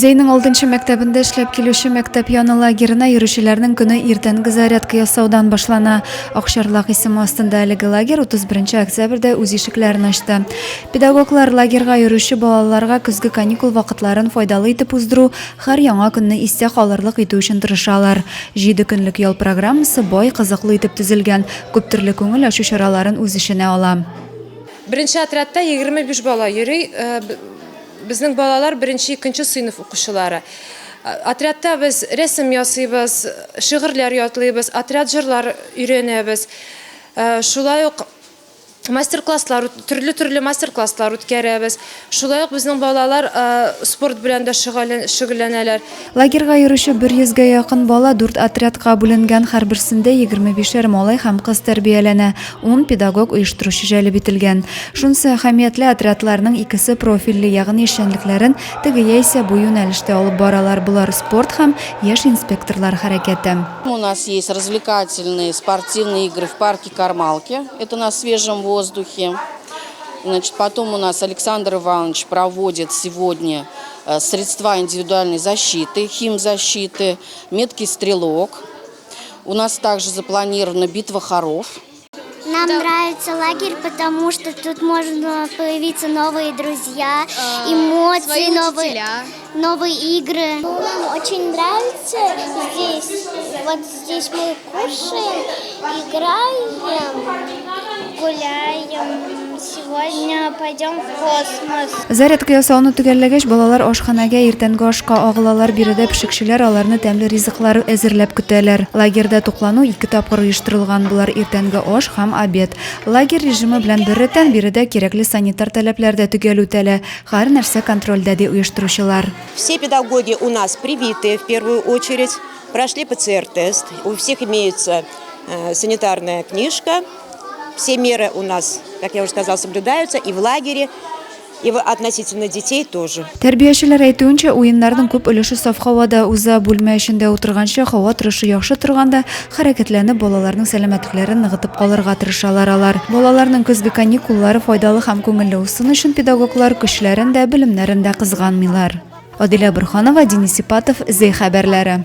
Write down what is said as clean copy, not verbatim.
Үзәйнең 6 мәктәбендә эшләп килүче мәктәп яны лагерына йөрүчеләрнең көне иртәнге зарядка ясаудан башлана. Акчарлак исеме астында әлеге лагерь 31 октябрьдә үз ишекләрен ачты. Педагоглар лагерьга йөрүче балаларга көзге каникул вакытларын файдалы итеп уздыру, һәр яңа көнне истә калырлык итү өчен тырышалар. 7 көнлек ял программасы бай, кызыклы итеп төзелгән, күп төрле күңел ачу чараларын үз эченә ала. Беренче отрядта 25 бала йөри. Безнең балалар беренче, икенче сыйныф укучылары. Отрядта без рәсем ясыйбыз, шигырьләр ятлыйбыз, отряд җырлар өйрәнәбез. Шулай ук мастер-класслар, төрле мастер-класслар үткәрәбез. Шулай ук безнең балалар спорт белән дә шөгыльләнәләр. Лагерьга йөрүче 100-гә якын бала 4 отрядка бүленгән, һәрберсендә 25 малай һәм кыз тәрбияләнә. 10 педагог оештыручы җәлеп ителгән. Шунысы әһәмиятле, отрядларның икесе профильле, ягъни эшчәнлекләрен теге яисә бу юнәлештә алып баралар. Булар спорт һәм яшь инспекторлар хәрәкәте. У нас есть развлекательные спортивные игры в парке Кармалки. Это на свежем воздухе. Значит, потом у нас Александр Иванович проводит сегодня средства индивидуальной защиты, химзащиты, меткий стрелок. У нас также запланирована битва хоров. Нам нравится лагерь, потому что тут можно появиться новые друзья, эмоции, новые игры. Нам очень нравится здесь. Вот здесь мы кушаем, играем, гуляем. Сегодня пойдем в космос. Зарядка ясауны төгәлләгәч, балалар ашханәгә иртәнге ашка агылалар, биредә пешекчеләр аларны тәмле ризыклар әзерләп көтәләр. Лагерьда туклану 2 тапкыр оештырылган, булар иртәнге аш һәм обед. Лагерь режимы белән беррәттән биредә кирәкле санитар таләпләр дә төгәл үтәлә. Һәр нәрсә контрольдә ди оештыручылар. Все педагоги у нас привиты в первую очередь, прошли ПЦР-тест, у всех имеется санитарная книжка. Все меры у нас, как я уже сказала, соблюдаются и в лагере, и относительно детей тоже. Тәрбиячеләр әйтүенчә, уеннарның күп өлеше саф һавада уза, бүлмә эчендә утырганчы, һава торышы яхшы торганда, хәрәкәтләнеп балаларның сәламәтлекләрен ныгытып калырга тырышалар алар. Балаларның көзге каникуллары файдалы һәм күңелле узсын өчен педагоглар көчләрен дә, белемнәрен дә кызганмыйлар. Адилә Борханова, Денис Ипатов, Зей хәбәрләре.